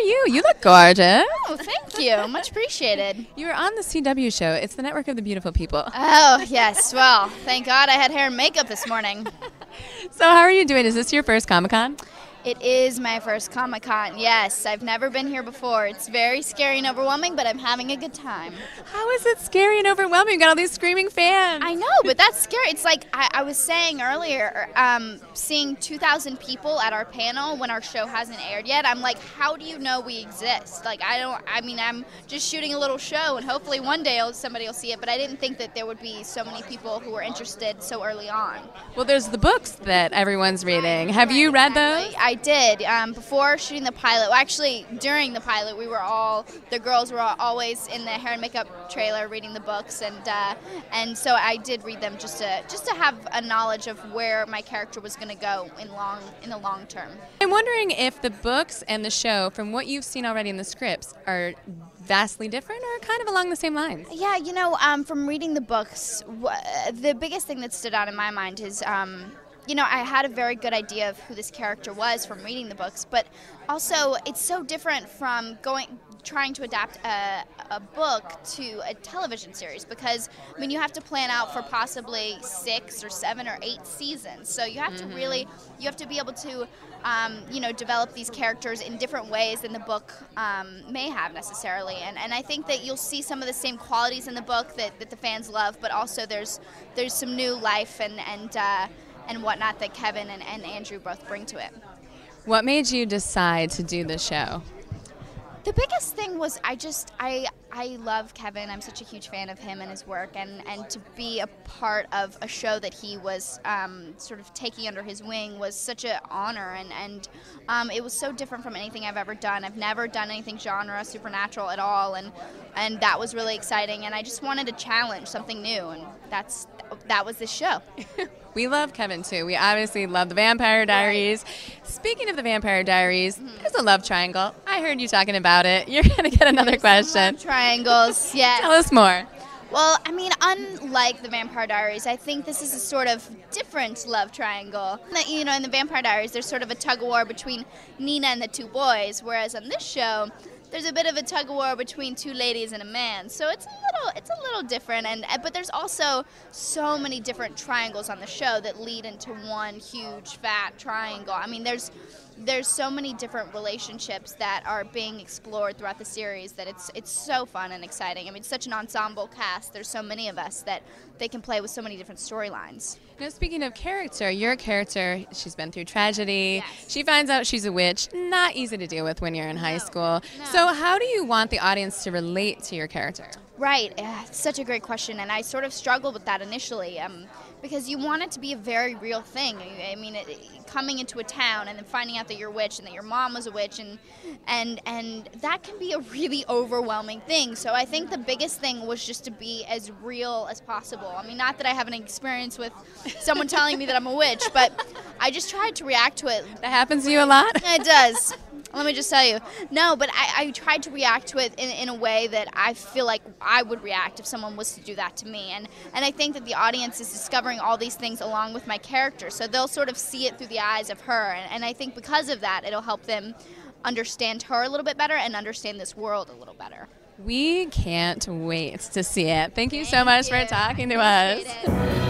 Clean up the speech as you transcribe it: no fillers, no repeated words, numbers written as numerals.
you? You look gorgeous. Oh, thank you. Much appreciated. You were on the CW show. It's the Network of the Beautiful People. Oh, yes. Well, thank God I had hair and makeup this morning. So how are you doing? Is this your first Comic-Con? It is my first Comic-Con, yes. I've never been here before. It's very scary and overwhelming, but I'm having a good time. How is it scary and overwhelming? You got all these screaming fans. I know, but that's scary. It's like I was saying earlier, seeing 2,000 people at our panel when our show hasn't aired yet, I'm like, how do you know we exist? Like, I'm just shooting a little show, and hopefully one day somebody will see it, but I didn't think that there would be so many people who were interested so early on. Well, there's the books that everyone's reading. Have you read those? I did. Before shooting the pilot, well, actually during the pilot, the girls were always in the hair and makeup trailer reading the books, and so I did read them just to have a knowledge of where my character was going to go in the long term. I'm wondering if the books and the show, from what you've seen already in the scripts, are vastly different or kind of along the same lines? Yeah, from reading the books, the biggest thing that stood out in my mind is I had a very good idea of who this character was from reading the books, but also it's so different from trying to adapt a book to a television series, because you have to plan out for possibly 6 or 7 or 8 seasons. So you have to be able to develop these characters in different ways than the book may have necessarily. And I think that you'll see some of the same qualities in the book that the fans love, but also there's some new life and whatnot that Kevin and Andrew both bring to it. What made you decide to do the show? The biggest thing was I love Kevin. I'm such a huge fan of him and his work, and to be a part of a show that he was sort of taking under his wing was such an honor, and it was so different from anything I've ever done. I've never done anything genre, supernatural at all, and that was really exciting, and I just wanted to challenge something new, and that was this show. We love Kevin, too. We obviously love the Vampire Diaries. Right. Speaking of the Vampire Diaries, there's a love triangle. I heard you talking about it. You're going to get another question. Love triangles, yes. Tell us more. Well, unlike the Vampire Diaries, I think this is a sort of different love triangle. In the Vampire Diaries, there's sort of a tug-of-war between Nina and the 2 boys, whereas on this show, there's a bit of a tug-of-war between 2 ladies and a man. So it's a little different, but there's also so many different triangles on the show that lead into one huge fat triangle. There's so many different relationships that are being explored throughout the series that it's so fun and exciting. It's such an ensemble cast. There's so many of us that they can play with so many different storylines. Now, speaking of character, your character, she's been through tragedy. Yes. She finds out she's a witch. Not easy to deal with when you're in high school. No. So how do you want the audience to relate to your character? Right. It's such a great question, and I sort of struggled with that initially because you want it to be a very real thing. Coming into a town and then finding out that you're a witch and that your mom was a witch, and that can be a really overwhelming thing. So I think the biggest thing was just to be as real as possible. Not that I have any experience with someone telling me that I'm a witch, but I just tried to react to it. That happens to you a lot? It does. Let me just tell you. No, but I tried to react to it in a way that I feel like I would react if someone was to do that to me. And I think that the audience is discovering all these things along with my character, so they'll sort of see it through the eyes of her. And I think because of that, it'll help them understand her a little bit better and understand this world a little better. We can't wait to see it. Thank you so much for talking to us.